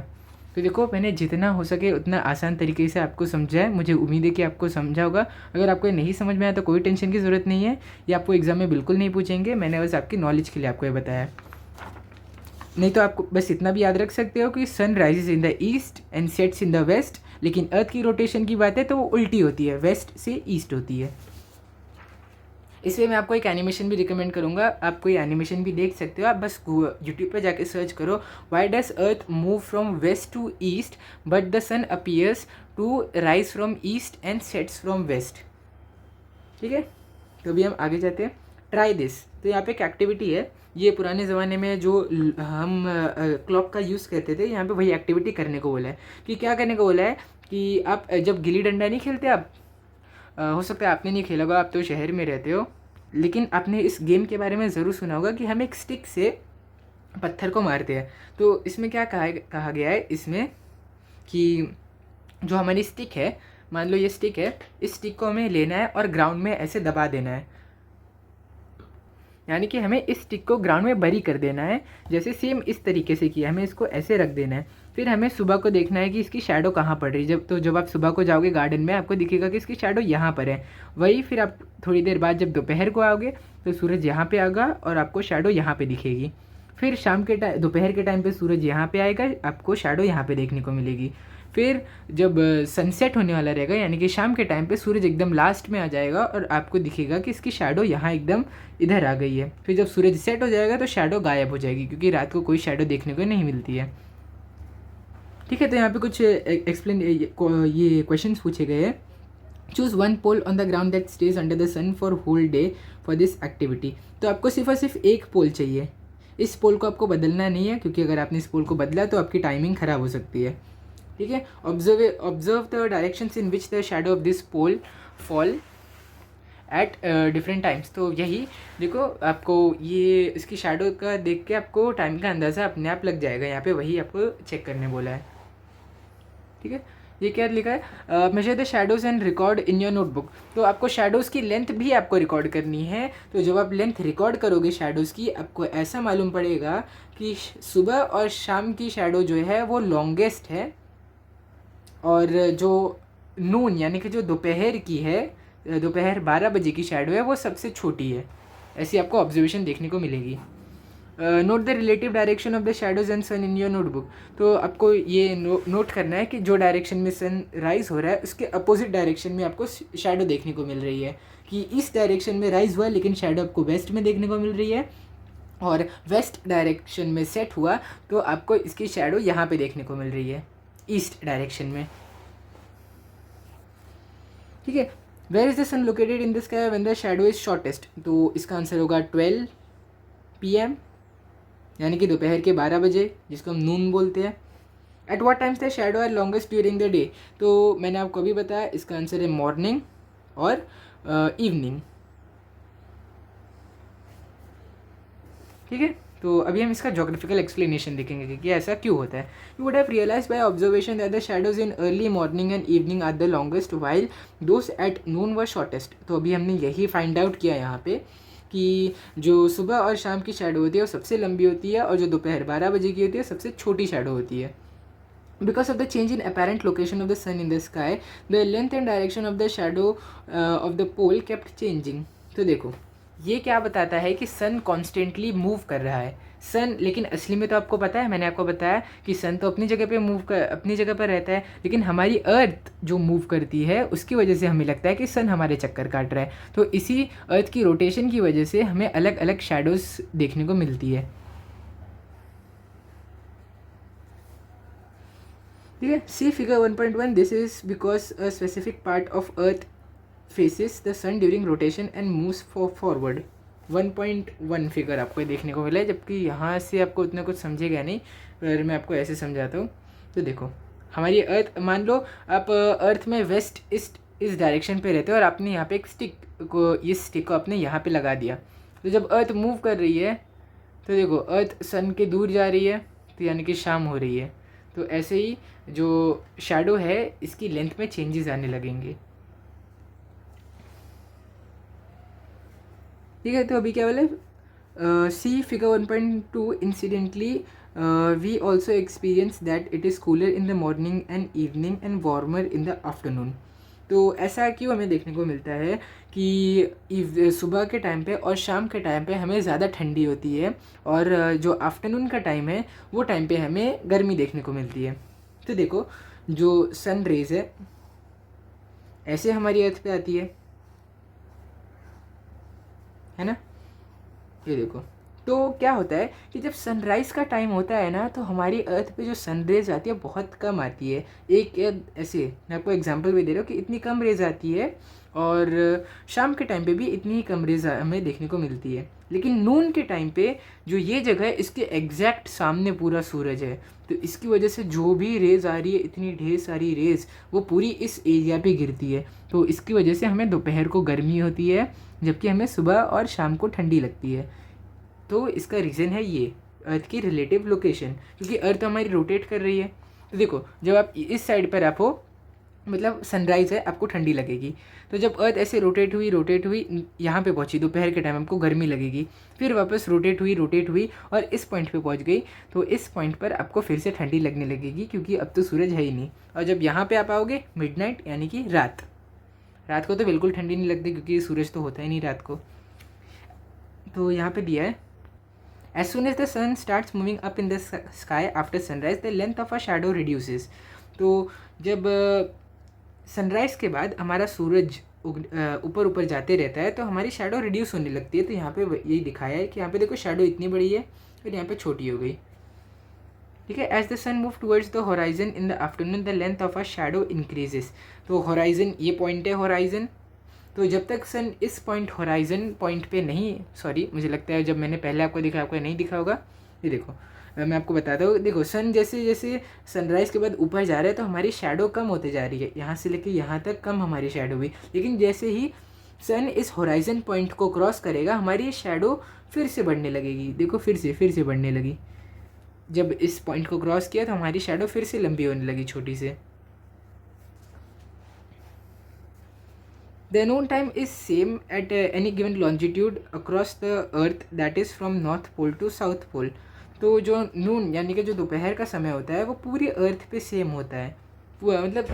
तो देखो, मैंने जितना हो सके उतना आसान तरीके से आपको समझाया। मुझे उम्मीद है कि आपको समझा होगा। अगर आपको ये नहीं समझ में आया तो कोई टेंशन की ज़रूरत नहीं है, ये आपको एग्ज़ाम में बिल्कुल नहीं पूछेंगे। मैंने बस आपकी नॉलेज के लिए आपको ये बताया। नहीं तो आपको बस इतना भी याद रख सकते हो कि sun rises in the east and sets in the west, लेकिन अर्थ की रोटेशन की बात है तो वो उल्टी होती है, वेस्ट से ईस्ट होती है। इसलिए मैं आपको एक एनिमेशन भी रिकमेंड करूँगा, आप कोई एनिमेशन भी देख सकते हो। आप बस यूट्यूब पर जाके सर्च करो, why does earth move from west to east but the sun appears to rise from east and sets from west. ठीक है, तो अभी हम आगे जाते हैं। Try this. तो यहाँ पे एक एक्टिविटी है, ये पुराने ज़माने में जो हम क्लॉक का यूज़ करते थे, यहाँ पे वही एक्टिविटी करने को बोला है। कि क्या करने को बोला है कि आप जब गिल्ली डंडा नहीं खेलते, आप हो सकता है आपने नहीं खेला होगा, आप तो शहर में रहते हो, लेकिन आपने इस गेम के बारे में ज़रूर सुना होगा कि हम एक स्टिक से पत्थर को मारते हैं। तो इसमें क्या कहा गया है इसमें कि जो हमारी स्टिक है, मान लो ये स्टिक है, इस स्टिक को हमें लेना है और ग्राउंड में ऐसे दबा देना है, यानी कि हमें इस स्टिक को ग्राउंड में बरी कर देना है। जैसे सेम इस तरीके से किया, हमें इसको ऐसे रख देना है। फिर हमें सुबह को देखना है कि इसकी शैडो कहाँ पड़ रही है। जब आप सुबह को जाओगे गार्डन में, आपको दिखेगा कि इसकी शैडो यहाँ पर है। वही फिर आप थोड़ी देर बाद जब दोपहर को आओगे तो सूरज यहाँ पे आएगा और आपको शैडो यहाँ पे दिखेगी। फिर शाम के दोपहर के टाइम पे सूरज यहाँ पे आएगा, आपको शैडो यहाँ पे देखने को मिलेगी। फिर जब सनसेट होने वाला रहेगा, यानी कि शाम के टाइम पे सूरज एकदम लास्ट में आ जाएगा और आपको दिखेगा कि इसकी शैडो यहाँ एकदम इधर आ गई है। फिर जब सूरज सेट हो जाएगा तो शैडो गायब हो जाएगी, क्योंकि रात को कोई शैडो देखने को नहीं मिलती है। ठीक है, तो यहाँ पे कुछ ये क्वेश्चंस पूछे गए हैं। Choose one pole on the ground that stays under the sun for whole day for this activity. तो आपको सिर्फ और सिर्फ एक पोल चाहिए। इस पोल को आपको बदलना नहीं है, क्योंकि अगर आपने इस पोल को बदला तो आपकी टाइमिंग ख़राब हो सकती है। ठीक है, observe the directions in which the shadow of this pole fall at different times. तो यही देखो, आपको ये इसकी शैडो का देख के आपको टाइम का अंदाज़ा अपने आप लग जाएगा। यहाँ पे वही आपको चेक करने बोला है। ठीक है, ये क्या लिखा है, measure the shadows and record in your notebook. तो आपको शैडोज़ की लेंथ भी आपको रिकॉर्ड करनी है। तो जब आप लेंथ रिकॉर्ड करोगे शैडोज़ की, आपको ऐसा मालूम पड़ेगा कि सुबह और शाम की शैडो जो है वो लॉन्गेस्ट है, और जो नून यानी कि जो दोपहर की है, दोपहर 12 बजे की शैडो है, वो सबसे छोटी है। ऐसी आपको ऑब्जर्वेशन देखने को मिलेगी। Note the relative direction of the shadows and sun in your notebook. तो आपको ये नोट करना है कि जो डायरेक्शन में सन राइज हो रहा है उसके अपोजिट डायरेक्शन में आपको शैडो देखने को मिल रही है। कि इस डायरेक्शन में राइज हुआ लेकिन शैडो आपको वेस्ट में देखने को मिल रही है, और वेस्ट डायरेक्शन में सेट हुआ तो आपको इसकी शैडो यहाँ पे देखने को मिल रही है, ईस्ट डायरेक्शन में। ठीक है, where is the sun located in the sky when the shadow is shortest. तो इसका आंसर होगा 12 PM, यानी कि दोपहर के 12 बजे, जिसको हम नून बोलते हैं। At what times the shadow are longest during the day. तो मैंने आपको अभी बताया, इसका आंसर है मॉर्निंग और इवनिंग। ठीक है, तो अभी हम इसका जोग्राफिकल एक्सप्लेनेशन देखेंगे कि ऐसा क्यों होता है। You would have realise by observation that the shadows in early morning and evening are the longest while those at noon were shortest. तो अभी हमने यही फाइंड आउट किया यहाँ पे कि जो सुबह और शाम की शैडो होती है वो सबसे लंबी होती है, और जो दोपहर 12 बजे की होती है सबसे छोटी शैडो होती है। Because of the change in apparent location of the sun in the sky, the length and direction of the shadow of the pole kept changing. तो देखो, ये क्या बताता है कि सन कॉन्स्टेंटली मूव कर रहा है। सन, लेकिन असली में तो आपको पता है, मैंने आपको बताया कि सन तो अपनी जगह पे अपनी जगह पर रहता है, लेकिन हमारी अर्थ जो मूव करती है उसकी वजह से हमें लगता है कि सन हमारे चक्कर काट रहा है। तो इसी अर्थ की रोटेशन की वजह से हमें अलग अलग शैडोज़ देखने को मिलती है। ठीक है, see figure 1.1, this is because a specific part of earth faces the sun during rotation and moves forward. 1.1 figure आपको देखने को मिला है, जबकि यहाँ से आपको उतना कुछ समझेगा नहीं, पर मैं आपको ऐसे समझाता हूँ। तो देखो हमारी अर्थ, मान लो आप अर्थ में वेस्ट ईस्ट इस डायरेक्शन पे रहते हो और आपने यहाँ पे एक स्टिक को, इस स्टिक को आपने यहाँ पे लगा दिया। तो जब अर्थ मूव कर रही है तो देखो अर्थ सन के दूर जा रही है, तो यानी कि शाम हो रही है। तो ऐसे ही जो शैडो है इसकी लेंथ में चेंजेस आने लगेंगे। ठीक है, तो अभी क्या बोले, see figure 1.2 incidentally we also experience that it is cooler in the morning and evening and warmer in the afternoon. तो ऐसा क्यों हमें देखने को मिलता है कि सुबह के टाइम पे और शाम के टाइम पे हमें ज़्यादा ठंडी होती है, और जो आफ्टरनून का टाइम है वो टाइम पे हमें गर्मी देखने को मिलती है। तो देखो जो सन रेज ऐसे हमारी अर्थ पे आती है ना, ये देखो। तो क्या होता है कि जब सनराइज़ का टाइम होता है ना, तो हमारी अर्थ पे जो सन रेज आती है बहुत कम आती है। ऐसे मैं आपको एग्जांपल भी दे रहा हूँ कि इतनी कम रेज आती है, और शाम के टाइम पे भी इतनी ही कम रेज हमें देखने को मिलती है। लेकिन नून के टाइम पे जो ये जगह है इसके एग्जैक्ट सामने पूरा सूरज है, तो इसकी वजह से जो भी रेज आ रही है, इतनी ढेर सारी रेज, वो पूरी इस एरिया पे गिरती है। तो इसकी वजह से हमें दोपहर को गर्मी होती है, जबकि हमें सुबह और शाम को ठंडी लगती है। तो इसका रीज़न है ये अर्थ की रिलेटिव लोकेशन, क्योंकि अर्थ हमारी रोटेट कर रही है। तो देखो जब आप इस साइड पर आप हो, मतलब सनराइज़ है, आपको ठंडी लगेगी। तो जब अर्थ ऐसे रोटेट हुई यहाँ पे पहुँची, दोपहर के टाइम आपको गर्मी लगेगी। फिर वापस रोटेट हुई और इस पॉइंट पे पहुँच गई, तो इस पॉइंट पर आपको फिर से ठंडी लगने लगेगी, क्योंकि अब तो सूरज है ही नहीं। और जब यहाँ पे आप आओगे मिडनाइट, यानी कि रात को तो बिल्कुल ठंडी नहीं लगती, क्योंकि सूरज तो होता ही नहीं रात को। तो यहाँ पे दिया है, as soon as the sun starts moving up in the sky after sunrise, the length of a shadow reduces। तो जब सनराइज़ के बाद हमारा सूरज ऊपर ऊपर जाते रहता है, तो हमारी शैडो रिड्यूस होने लगती है। तो यहाँ पे यही दिखाया है कि यहाँ पे देखो शैडो इतनी बड़ी है, फिर यहाँ पे छोटी हो गई। ठीक है, as the sun move towards the horizon in the afternoon the length of a shadow increases. तो होराइजन, ये पॉइंट है होराइजन। तो जब तक सन इस होराइजन पॉइंट पे नहीं, सॉरी मुझे लगता है जब मैंने पहले आपको दिखा, आपको नहीं दिखा होगा। ये देखो मैं आपको बताता हूँ, देखो सन जैसे जैसे सनराइज़ के बाद ऊपर जा रहा है, तो हमारी शैडो कम होते जा रही है। यहाँ से लेके यहाँ तक कम हमारी शैडो हुई, लेकिन जैसे ही सन इस होराइजन पॉइंट को क्रॉस करेगा, हमारी शैडो फिर से बढ़ने लगेगी। देखो फिर से बढ़ने लगी। जब इस पॉइंट को क्रॉस किया तो हमारी शैडो फिर से लंबी होने लगी, छोटी से। The noon time is same at any given longitude across the earth, that is from north pole to south pole। तो जो नून यानी कि जो दोपहर का समय होता है वो पूरी अर्थ पे सेम होता है। मतलब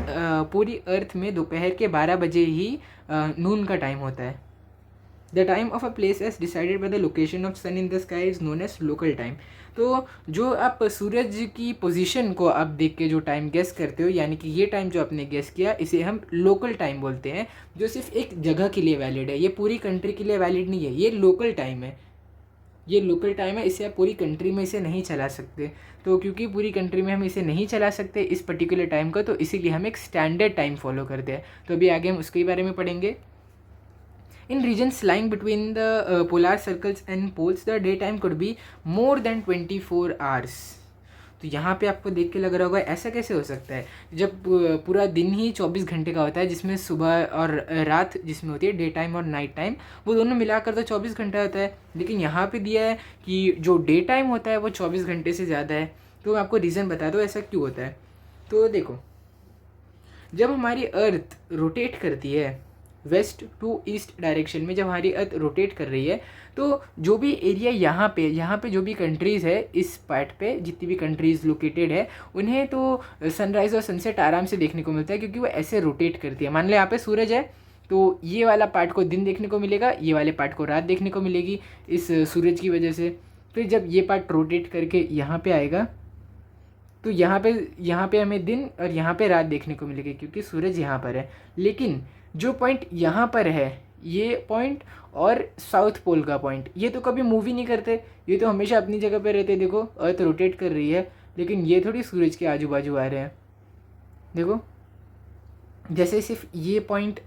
पूरी अर्थ में दोपहर के 12 बजे ही नून का टाइम होता है। The time of a place as decided by the location of sun in the sky is known as local time. तो जो आप सूरज की पोजीशन को आप देख के जो टाइम गेस करते हो, यानी कि ये टाइम जो आपने गेस किया, इसे हम लोकल टाइम बोलते हैं, जो सिर्फ एक जगह के लिए वैलिड है। ये पूरी कंट्री के लिए वैलिड नहीं है, ये लोकल टाइम है। ये लोकल टाइम है, इसे आप पूरी कंट्री में इसे नहीं चला सकते। तो क्योंकि पूरी कंट्री में हम इसे नहीं चला सकते इस पर्टिकुलर टाइम का, तो इसीलिए हम एक स्टैंडर्ड टाइम फॉलो करते हैं। तो अभी आगे हम उसके बारे में पढ़ेंगे। In regions lying between the polar circles and poles, the daytime could be more than 24 hours। तो यहाँ पे आपको देख के लग रहा होगा ऐसा कैसे हो सकता है, जब पूरा दिन ही 24 घंटे का होता है, जिसमें सुबह और रात जिसमें होती है डे टाइम और नाइट टाइम, वो दोनों मिलाकर तो 24 घंटा होता है। लेकिन यहाँ पे दिया है कि जो डे टाइम होता है वो 24 घंटे से ज़्यादा है। तो मैं आपको रीज़न बता दूँ ऐसा क्यों होता है। तो देखो, जब हमारी अर्थ रोटेट करती है वेस्ट टू ईस्ट डायरेक्शन में, जब हमारी अर्थ रोटेट कर रही है, तो जो भी एरिया यहाँ पे जो भी कंट्रीज़ है, इस पार्ट पे जितनी भी कंट्रीज़ लोकेटेड है, उन्हें तो सनराइज़ और सनसेट आराम से देखने को मिलता है, क्योंकि वो ऐसे रोटेट करती है। मान लो यहाँ पे सूरज है, तो ये वाला पार्ट को दिन देखने को मिलेगा, ये वाले पार्ट को रात देखने को मिलेगी इस सूरज की वजह से। फिर जब ये पार्ट रोटेट करके यहाँ पे आएगा, तो यहाँ पे हमें दिन और यहाँ पे रात देखने को मिलेगी, क्योंकि सूरज यहाँ पर है। लेकिन जो पॉइंट यहाँ पर है, ये पॉइंट और साउथ पोल का पॉइंट, ये तो कभी मूव ही नहीं करते, ये तो हमेशा अपनी जगह पे रहते। देखो अर्थ रोटेट कर रही है, लेकिन ये थोड़ी सूरज के आजू बाजू आ रहे हैं। देखो जैसे सिर्फ ये पॉइंट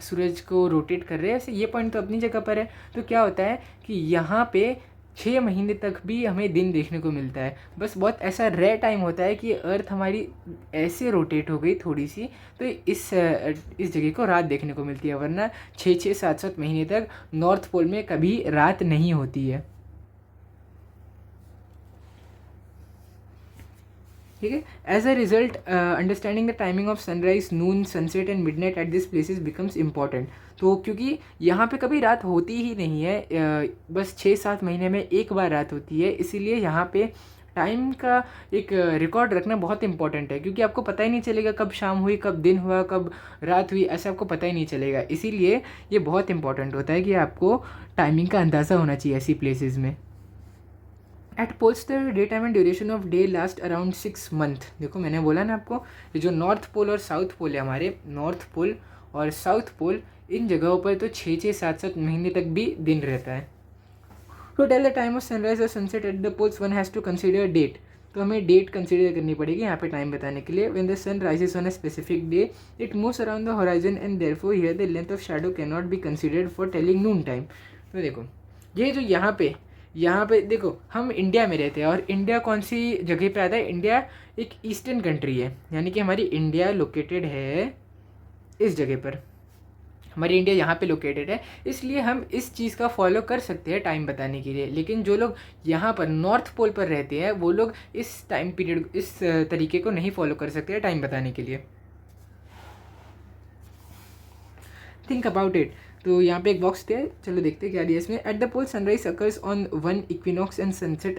सूरज को रोटेट कर रहे हैं, ऐसे ये पॉइंट तो अपनी जगह पर है। तो क्या होता है कि यहाँ पे 6 महीने तक भी हमें दिन देखने को मिलता है। बस बहुत ऐसा रेयर टाइम होता है कि अर्थ हमारी ऐसे रोटेट हो गई थोड़ी सी, तो इस जगह को रात देखने को मिलती है, वरना 6-7 महीने तक नॉर्थ पोल में कभी रात नहीं होती है। ठीक है। As a result understanding the timing of sunrise, noon, sunset and midnight at this places becomes important. तो क्योंकि यहाँ पे कभी रात होती ही नहीं है, बस 6-7 महीने में एक बार रात होती है, इसीलिए यहाँ पे टाइम का एक रिकॉर्ड रखना बहुत इंपॉर्टेंट है, क्योंकि आपको पता ही नहीं चलेगा कब शाम हुई, कब दिन हुआ, कब रात हुई, ऐसा आपको पता ही नहीं चलेगा। इसीलिए ये बहुत इंपॉर्टेंट होता है कि आपको टाइमिंग का अंदाज़ा होना चाहिए ऐसी प्लेसेस में। At poles the day time and duration of day last around 6 month. देखो मैंने बोला ना आपको, ये जो नॉर्थ पोल और साउथ पोल है, हमारे नॉर्थ पोल और साउथ पोल, इन जगहों पर तो 6-7 महीने तक भी दिन रहता है। To tell the time of sunrise और sunset at the poles one has to consider date. तो हमें डेट कंसिडर करनी पड़ेगी यहाँ पे टाइम बताने के लिए। When the sun rises on a specific day it moves around the horizon and therefore here the length of shadow can not be considered for telling noon time. तो देखो ये जो यहाँ पे देखो, हम इंडिया में रहते हैं, और इंडिया कौन सी जगह पे आता है? इंडिया एक ईस्टर्न कंट्री है, यानी कि हमारी इंडिया लोकेटेड है इस जगह पर, हमारी इंडिया यहाँ पे लोकेटेड है, इसलिए हम इस चीज़ का फॉलो कर सकते हैं टाइम बताने के लिए। लेकिन जो लोग यहाँ पर नॉर्थ पोल पर रहते हैं, वो लोग इस टाइम पीरियड, इस तरीके को नहीं फॉलो कर सकते हैं टाइम बताने के लिए। Think about it. तो यहाँ पे एक बॉक्स थे, चलो देखते हैं क्या दिया इसमें। At the pole sunrise occurs on one equinox and sunset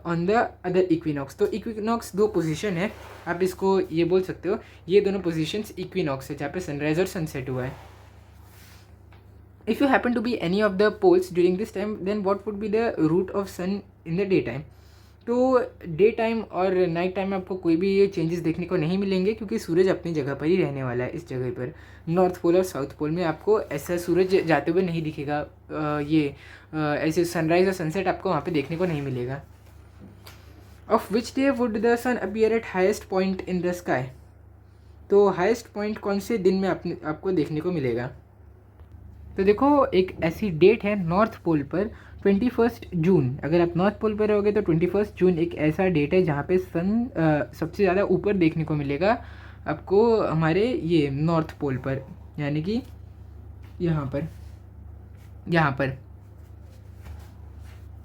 on the other equinox. तो इक्विनॉक्स दो पोजीशन है, आप इसको ये बोल सकते हो, ये दोनों पोजीशंस इक्विनॉक्स है जहाँ पे सनराइज और सनसेट हुआ है। If you happen to be any of the poles during this time, then what would be the route of sun in the daytime? तो डे टाइम और नाइट टाइम में आपको कोई भी ये चेंजेस देखने को नहीं मिलेंगे, क्योंकि सूरज अपनी जगह पर ही रहने वाला है इस जगह पर। नॉर्थ पोल और साउथ पोल में आपको ऐसा सूरज जाते हुए नहीं दिखेगा, ऐसे सनराइज और सनसेट आपको वहाँ पे देखने को नहीं मिलेगा। Of which day would the sun appear at highest point in the sky? तो हाइस्ट पॉइंट कौन से दिन में आपको देखने को मिलेगा? तो देखो एक ऐसी डेट है नॉर्थ पोल पर 21 जून। अगर आप नॉर्थ पोल पर रहोगे तो 21 जून एक ऐसा डेट है जहाँ पे सन सबसे ज़्यादा ऊपर देखने को मिलेगा आपको हमारे ये नॉर्थ पोल पर, यानी कि यहाँ पर।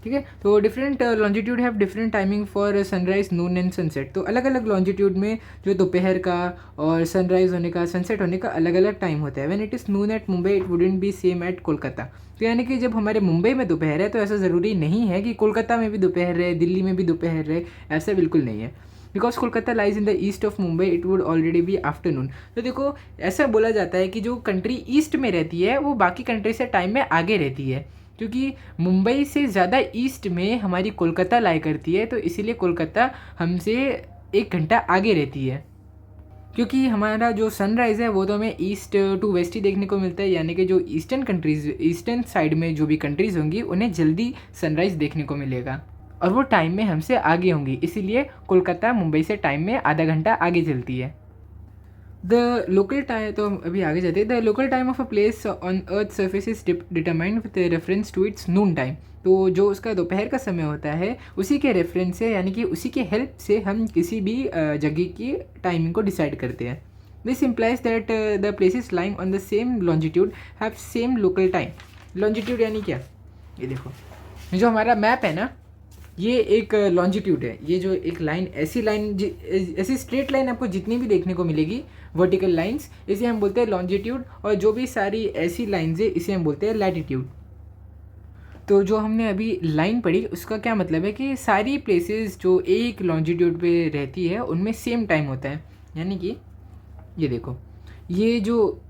ठीक है। तो different longitude have different timing for sunrise, Noon and sunset. तो अलग अलग लॉन्जिट्यूड में जो दोपहर का और सनराइज होने का, सनसेट होने का अलग अलग टाइम होता है। When it is noon at Mumbai it wouldn't be same at Kolkata. तो यानी कि जब हमारे मुंबई में दोपहर है तो ऐसा ज़रूरी नहीं है कि कोलकाता में भी दोपहर रहे, दिल्ली में भी दोपहर रहे, ऐसा बिल्कुल नहीं है। Because Kolkata lies in the east of Mumbai it would already be afternoon. तो देखो ऐसा बोला जाता है कि जो कंट्री ईस्ट में रहती है वो बाकी कंट्री से टाइम में आगे रहती है, क्योंकि मुंबई से ज़्यादा ईस्ट में हमारी कोलकाता लाई करती है, तो इसीलिए कोलकाता हमसे 1 घंटा आगे रहती है। क्योंकि हमारा जो सनराइज़ है वो तो हमें ईस्ट टू वेस्ट ही देखने को मिलता है, यानी कि जो ईस्टर्न साइड में जो भी कंट्रीज़ होंगी उन्हें जल्दी सनराइज़ देखने को मिलेगा, और वो टाइम में हमसे आगे होंगी, इसीलिए कोलकाता मुंबई से टाइम में आधा घंटा आगे चलती है। द लोकल टाइम, तो हम अभी आगे जाते हैं। The local time of a place on earth surface is determined with reference to its noon time. तो जो उसका दोपहर का समय होता है उसी के रेफरेंस से, यानी कि उसी के हेल्प से हम किसी भी जगह की टाइमिंग को डिसाइड करते हैं। This implies that the places lying on the same longitude have same local time. Longitude यानी क्या? ये देखो, जो हमारा मैप है ना, ये एक लॉन्जिट्यूड है। ये जो एक लाइन, ऐसी स्ट्रेट लाइन आपको जितनी भी देखने को मिलेगी, वर्टिकल लाइंस, इसे हम बोलते हैं लॉन्जिट्यूड, और जो भी सारी ऐसी लाइंस है इसे हम बोलते हैं लैटिट्यूड। तो जो हमने अभी लाइन पढ़ी उसका क्या मतलब है कि सारी प्लेसेस जो एक लॉन्जिट्यूड पे रहती है उनमें सेम टाइम होता है। यानी कि ये देखो, ये जो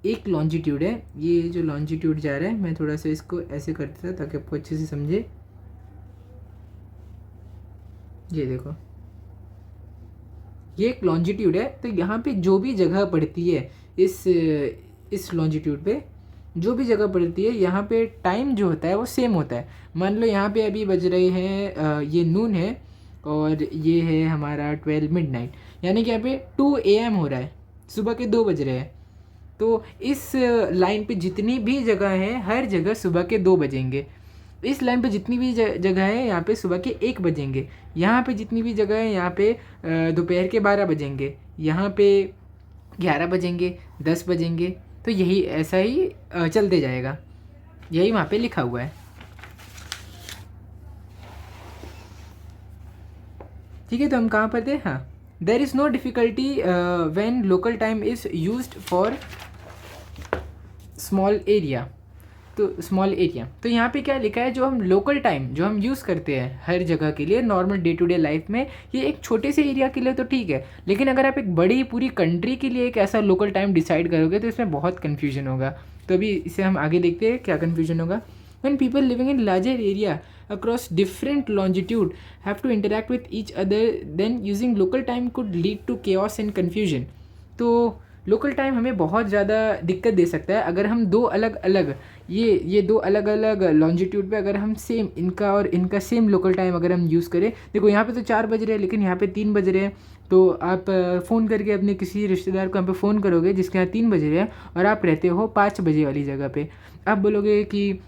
एक लॉन्जिट्यूड है, ये जो लॉन्जिट्यूड जा रहा है, मैं थोड़ा सा इसको ऐसे करता था ताकि आपको अच्छे से समझे। ये देखो, ये एक लॉन्जिट्यूड है, तो यहाँ पे जो भी जगह पड़ती है इस लॉन्जिट्यूड पे जो भी जगह पड़ती है, यहाँ पे टाइम जो होता है वो सेम होता है। मान लो यहाँ पे अभी बज रहे हैं ये नून है और ये है हमारा 12 मिडनाइट, यानी कि यहाँ पे 2 AM हो रहा है। सुबह के 2 बज रहे हैं। तो इस लाइन पे जितनी भी जगह हैं हर जगह सुबह के 2 बजेंगे। इस लाइन पे जितनी भी जगह है यहाँ पे सुबह के 1 बजेंगे। यहाँ पे जितनी भी जगह है यहाँ पे दोपहर के 12 बजेंगे। यहाँ पे 11 बजेंगे, 10 बजेंगे। तो यही ऐसा ही चलते जाएगा, यही वहाँ पे लिखा हुआ है। ठीक है, तो हम कहाँ पर थे? हाँ, there is no difficulty when local time is used for small area. तो स्मॉल एरिया, तो यहाँ पे क्या लिखा है, जो हम लोकल टाइम जो हम यूज़ करते हैं हर जगह के लिए normal day to day life में, ये एक छोटे से एरिया के लिए तो ठीक है, लेकिन अगर आप एक बड़ी पूरी कंट्री के लिए एक ऐसा लोकल टाइम डिसाइड करोगे तो इसमें बहुत कन्फ्यूजन होगा। तो अभी इसे हम आगे देखते हैं क्या कन्फ्यूजन होगा। When people living in larger area across different longitude have to interact with each other, then using local time could lead to chaos and confusion. तो लोकल टाइम हमें बहुत ज़्यादा दिक्कत दे सकता है अगर हम दो अलग अलग ये दो अलग अलग लॉन्जिट्यूड पे अगर हम सेम इनका और इनका सेम लोकल टाइम अगर हम यूज़ करें। देखो यहाँ पे तो 4 बज रहे हैं लेकिन यहाँ पे 3 बज रहे हैं। तो आप फ़ोन करके अपने किसी रिश्तेदार को यहाँ पे फ़ोन करोगे जिसके यहाँ 3 बज रहे हैं और आप रहते हो 5 बजे वाली जगह पे। आप बोलोगे कि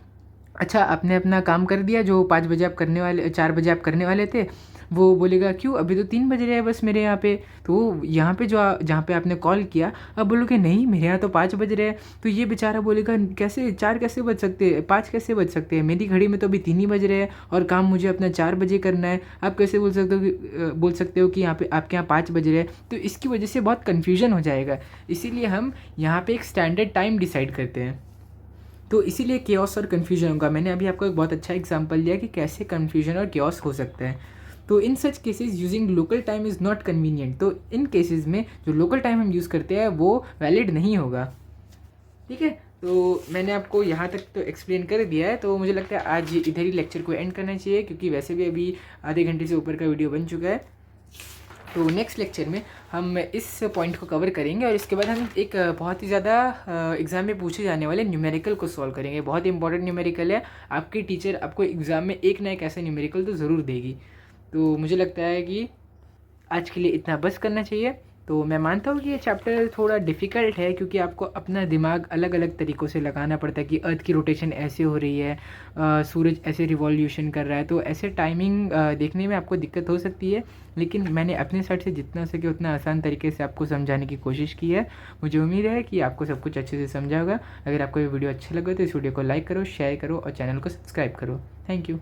अच्छा आपने अपना काम कर दिया जो 5 बजे आप करने वाले 4 बजे आप करने वाले थे। वो बोलेगा क्यों, अभी तो 3 बज रहे हैं बस मेरे यहाँ पे। तो यहाँ पे जहाँ पे आपने कॉल किया अब बोलोगे नहीं मेरे यहाँ तो 5 बज रहे हैं। तो ये बेचारा बोलेगा कैसे 4 कैसे बज सकते हैं, 5 कैसे बज सकते हैं, मेरी घड़ी में तो अभी 3 ही बज रहे हैं और काम मुझे अपना 4 बजे करना है। आप कैसे बोल सकते हो कि यहाँ पे आपके यहाँ 5 बज रहे हैं। तो इसकी वजह से बहुत कन्फ्यूजन हो जाएगा, इसीलिए हम यहाँ पे एक स्टैंडर्ड टाइम डिसाइड करते हैं। तो इसीलिए केओस और कन्फ्यूजन होगा। मैंने अभी आपको एक बहुत अच्छा एग्जांपल दिया कि कैसे कन्फ्यूजन और केओस हो सकता है। तो in such cases using local time is not convenient. तो इन केसेस में जो लोकल टाइम हम यूज़ करते हैं वो वैलिड नहीं होगा। ठीक है, तो मैंने आपको यहाँ तक तो एक्सप्लेन कर दिया है। तो मुझे लगता है आज इधर ही लेक्चर को एंड करना चाहिए क्योंकि वैसे भी अभी आधे घंटे से ऊपर का वीडियो बन चुका है। तो नेक्स्ट लेक्चर में हम इस पॉइंट को कवर करेंगे और इसके बाद हम एक बहुत ही ज़्यादा एग्ज़ाम में पूछे जाने वाले न्यूमेरिकल को सॉल्व करेंगे। बहुत ही इंपॉर्टेंट न्यूमेरिकल है, आपकी टीचर आपको एग्ज़ाम में एक ना एक ऐसा न्यूमेरिकल तो ज़रूर देगी। तो मुझे लगता है कि आज के लिए इतना बस करना चाहिए। तो मैं मानता हूँ कि ये चैप्टर थोड़ा डिफ़िकल्ट है क्योंकि आपको अपना दिमाग अलग अलग तरीक़ों से लगाना पड़ता है कि अर्थ की रोटेशन ऐसे हो रही है, सूरज ऐसे रिवॉल्यूशन कर रहा है। तो ऐसे टाइमिंग देखने में आपको दिक्कत हो सकती है, लेकिन मैंने अपने साइड से जितना सके उतना आसान तरीके से आपको समझाने की कोशिश की है। मुझे उम्मीद है कि आपको सब कुछ अच्छे से समझा होगा। अगर आपको ये वीडियो अच्छा लगा तो इस वीडियो को लाइक करो, शेयर करो और चैनल को सब्सक्राइब करो। Thank you.